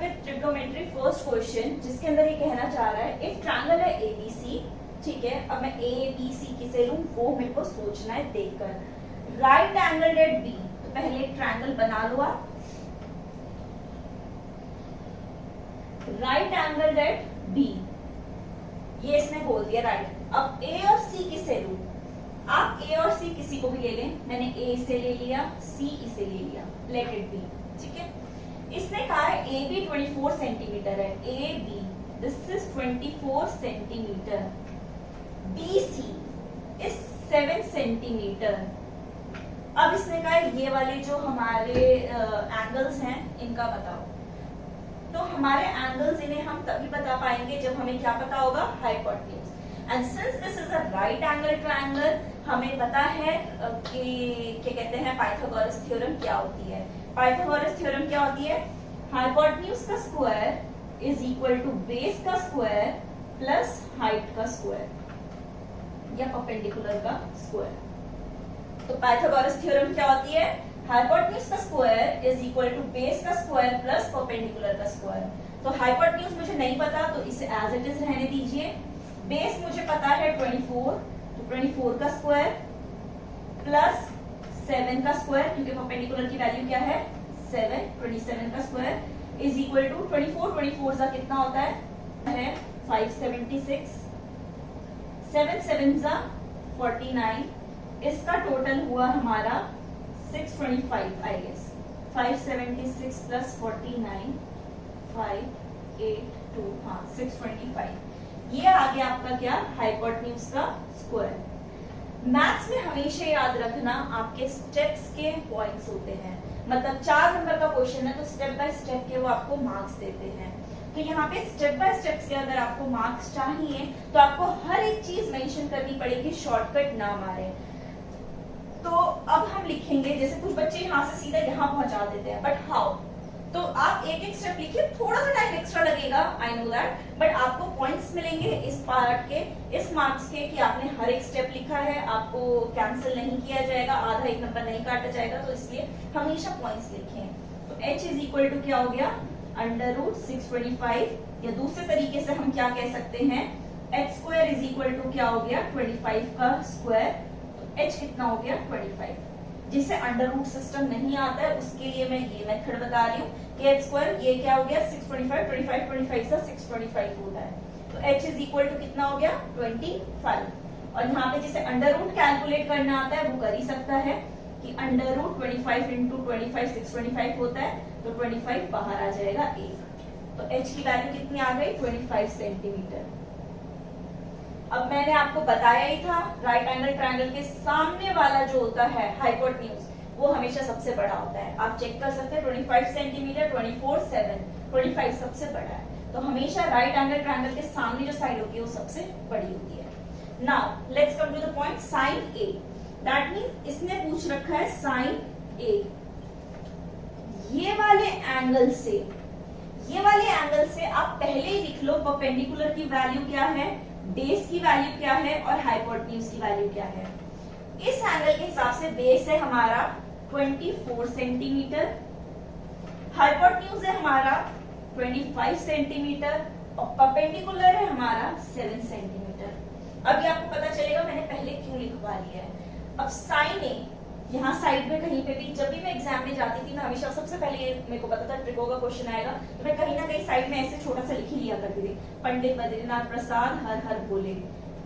With trigonometry first question, जिसके अंदर ये कहना चाह रहा है इफ ट्रायंगल है एबीसी, ठीक है। अब मैं ए बी सी किसे लूं वो मेरे को सोचना है देखकर। राइट एंगल एट बी, तो पहले एक ट्रायंगल बना लो आप। राइट एंगल एट बी, ये इसने बोल दिया राइट। अब ए और सी किसे लूं? आप ए और सी किसी को भी ले लें। मैंने ए इसे ले लिया, सी इसे ले लिया, लेट इट बी, ठीक है। इसने कहा है ए बी 24 सेंटीमीटर है, A B this is 24 centimetre, B C is 7 centimetre. अब इसने कहा है ये वाले जो हमारे एंगल्स हैं इनका बताओ। तो हमारे एंगल्स इन्हें हम तभी बता पाएंगे जब हमें क्या पता होगा, hypotenuse. And since this is a right angle triangle, हमें पता है कि क्या कहते हैं पाइथागोरस थ्योरम क्या होती है। पाइथागोरस थ्योरम क्या होती है? हाइपोटेन्यूज का square is equal to base का स्क्वायर प्लस हाइट का स्क्वायर या परपेंडिकुलर का स्क्वायर। तो पाइथागोरस थ्योरम क्या होती है? हाइपोटेन्यूज का square is equal to base का स्क्वायर प्लस परपेंडिकुलर का स्क्वायर। तो हाइपोटेन्यूज मुझे नहीं पता तो इसे एज इट इज रहने दीजिए। बेस मुझे पता है 24, तो 24 का स्क्वायर प्लस 7 का स्क्वायर, क्योंकि परपेंडिकुलर की वैल्यू क्या है 7, 27 का स्क्वायर इज इक्वल टू 24 का कितना होता है 576, 7 7 जा 49, इसका टोटल हुआ हमारा 625 आई गेस। 576 प्लस 49 582, हाँ 625। ये आ गया आपका क्या, हाइपोटेन्यूज का स्क्वायर। मैथ्स में हमेशा याद रखना आपके स्टेप्स के पॉइंट्स होते हैं, मतलब 4 नंबर का क्वेश्चन है तो स्टेप बाय स्टेप के वो आपको मार्क्स देते हैं। तो यहाँ पे स्टेप बाय स्टेप्स के अगर आपको मार्क्स चाहिए तो आपको हर एक चीज मेंशन करनी पड़ेगी, शॉर्टकट ना मारे। तो अब हम लिखेंगे, जैसे कुछ बच्चे यहाँ से सीधा यहाँ पहुंचा देते हैं, बट हाउ? तो आप एक एक स्टेप लिखिए, थोड़ा सा टाइम एक्स्ट्रा लगेगा, आई नो दैट, बट आपको पॉइंट्स मिलेंगे इस पार्ट के, इस मार्क्स के, कि आपने हर एक स्टेप लिखा है, आपको कैंसिल नहीं किया जाएगा, आधा एक नंबर नहीं काटा जाएगा, तो इसलिए हमेशा पॉइंट्स लिखें। तो h इज इक्वल टू क्या हो गया, √625, या दूसरे तरीके से हम क्या कह सकते हैं, h square is equal to क्या हो गया 25 का स्क्वायर, तो h कितना हो गया 25। जिसे अंडर रूट सिस्टम नहीं आता है उसके लिए मैं ये मेथड बता रही हूँ कि h स्क्वायर ये क्या हो गया 625, 25 25 से 625 होता है, तो h इज इक्वल टू कितना हो गया 25। और यहाँ पे जिसे अंडर रूट कैलकुलेट करना आता है वो कर ही सकता है कि अंडर रूट 25 इंटू 25 625 होता है, तो 25 बाहर आ जाएगा 1, तो h की वैल्यू कितनी आ गई 25 सेंटीमीटर। अब मैंने आपको बताया ही था राइट एंगल ट्रायंगल के सामने वाला जो होता है हाइपोटेन्यूज वो हमेशा सबसे बड़ा होता है। आप चेक कर सकते हैं 25 सेंटीमीटर, 24 7, 25 सबसे बड़ा है, तो हमेशा राइट एंगल ट्रायंगल के सामने जो साइड होती है वो सबसे बड़ी होती है। Now let's come to the point sine A, that means इसने पूछ रखा है साइन ए। ये वाले एंगल से आप पहले ही लिख लो परपेंडिकुलर की वैल्यू क्या है, बेस की वैल्यू क्या है और हाइपोटेन्यूज की वैल्यू क्या है। इस एंगल के हिसाब से बेस है हमारा 24 सेंटीमीटर, हाइपोटेन्यूज है हमारा 25 सेंटीमीटर और परपेंडिकुलर है हमारा 7 सेंटीमीटर। अब ये आपको पता चलेगा मैंने पहले क्यों लिखवा लिया है। अब साइन ए यहाँ साइड में कहीं पे भी, जब भी मैं एग्जाम में जाती थी मैं हमेशा सबसे पहले ये मेरे को पता था ट्रिको का क्वेश्चन आएगा, तो मैं कहीं ना कहीं साइड में ऐसे छोटा सा लिख ही लिया करती थी, पंडित बद्रीनाथ प्रसाद हर हर बोले,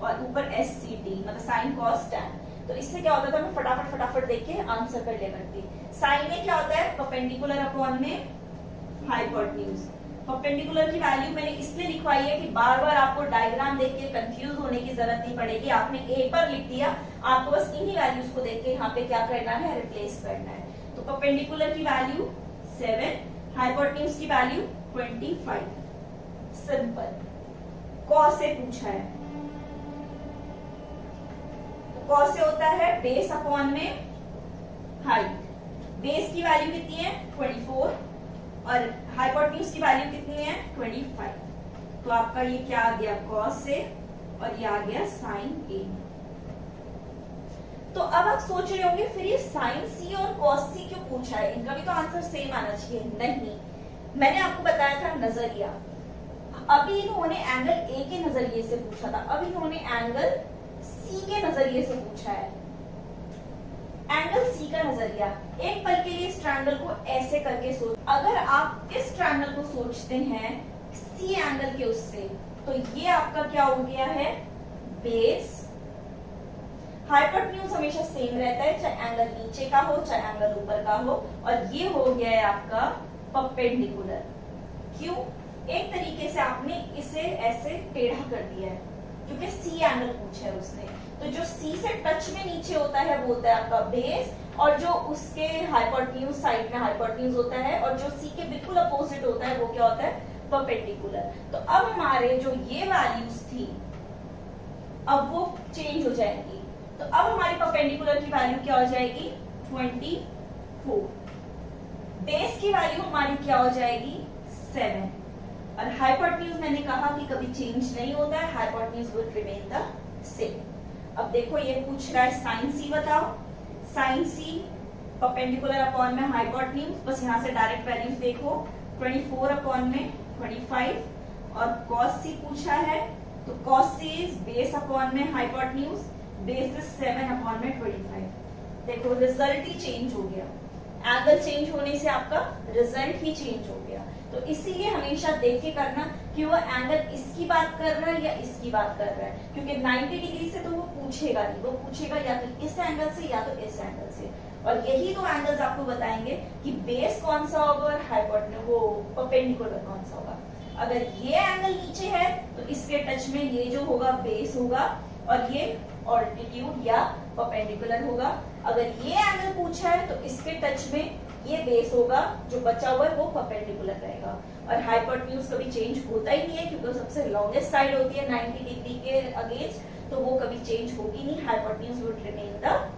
और ऊपर SCT मतलब साइन कॉस टैन। तो इससे क्या होता था मैं फटाफट देख के आंसर कर लिया करती। साइन ए क्या होता है, परपेंडिकुलर अपॉन में हाइपोटेन्यूज। परपेंडिकुलर की वैल्यू मैंने इसलिए लिखवाई है कि बार बार आपको डायग्राम देख के कंफ्यूज होने की जरूरत नहीं पड़ेगी, आपने एक बार लिख दिया, आपको बस इन्हीं वैल्यूज को देख के यहाँ पे क्या करना है, रिप्लेस करना है। तो परपेंडिकुलर की वैल्यू 7, हाइपोटेन्यूज की वैल्यू 25, सिंपल। कॉस से पूछा है, तो कॉस से होता है बेस अपॉन में हाइट। बेस की वैल्यू कितनी है 24 और हाइपोटेन्यूज की वैल्यू कितनी है 25, तो आपका ये क्या आ गया कॉस से और ये आ गया साइन ए। तो अब आप सोच रहे होंगे फिर ये साइन सी और कॉस सी क्यों पूछा है, इनका भी तो आंसर सेम आना चाहिए। नहीं, मैंने आपको बताया था नजरिया। अभी इन्होंने एंगल ए के नजरिए से पूछा था, अब इन्होंने एंगल सी के नजरिए से पूछा है। एंगल सी का नजरिया, एक पल के लिए इस ट्रायंगल को ऐसे करके सोच, अगर आप इस ट्रायंगल को सोचते हैं सी एंगल के उससे, तो ये आपका क्या हो गया है, बेस। हाइपोटेन्यूज हमेशा सेम रहता है, चाहे एंगल नीचे का हो चाहे एंगल ऊपर का हो, और ये हो गया है आपका परपेंडिकुलर। क्यों? एक तरीके से आपने इसे ऐसे टेढ़ा कर दिया है, क्योंकि सी एंगल पूछा है उसने। तो जो सी से टच में नीचे होता है वो होता है आपका बेस, और जो उसके हाइपोटेन्यूज साइड में हाइपोटेन्यूज होता है, और जो सी के बिल्कुल अपोजिट होता है वो क्या होता है, परपेंडिकुलर। तो अब हमारे जो ये वैल्यूज थी अब वो चेंज हो जाएंगी। तो अब हमारी परपेंडिकुलर की वैल्यू क्या हो जाएगी, 24। बेस की वैल्यू हमारी क्या हो जाएगी, 7। और हाइपोटेन्यूज मैंने कहा कि कभी चेंज नहीं होता है, hypotenuse will remain the same. अब देखो ये पूछ रहा है साइन सी बताओ। साइन सी परपेंडिकुलर अपॉन में हाइपोटेन्यूज, बस यहाँ से डायरेक्ट वैल्यूज देखो, 24 अपॉन में 25, और कॉस सी पूछा है तो cos C is base upon में हाइपोटेन्यूज, बेस इज 7 अपॉन में 25। देखो रिजल्ट ही चेंज हो गया, एंगल चेंज होने से आपका रिजल्ट ही चेंज हो गया। तो इसीलिए हमेशा देख के करना कि वो एंगल इसकी बात कर रहा है या इसकी बात कर रहा है, क्योंकि 90 डिग्री से तो वो पूछेगा नहीं, वो पूछेगा या तो इस एंगल से या तो इस एंगल से। और यही दो एंगल्स आपको बताएंगे कि बेस कौन सा होगा और हाइपोटेन्यूज वो परपेंडिकुलर कौन सा होगा। अगर ये एंगल नीचे है तो इसके टच में ये जो होगा बेस होगा, और ये ऑल्टीट्यूड या परपेंडिकुलर होगा। अगर ये एंगल पूछा है तो इसके टच में ये बेस होगा, जो बचा हुआ है वो परपेंडिकुलर रहेगा। और हाइपोटेन्यूज कभी चेंज होता ही नहीं है, क्योंकि सबसे लॉन्गेस्ट साइड होती है 90 डिग्री के अगेंस्ट, तो वो कभी चेंज होगी नहीं, हाइपोटेन्यूज वुड रिमेन द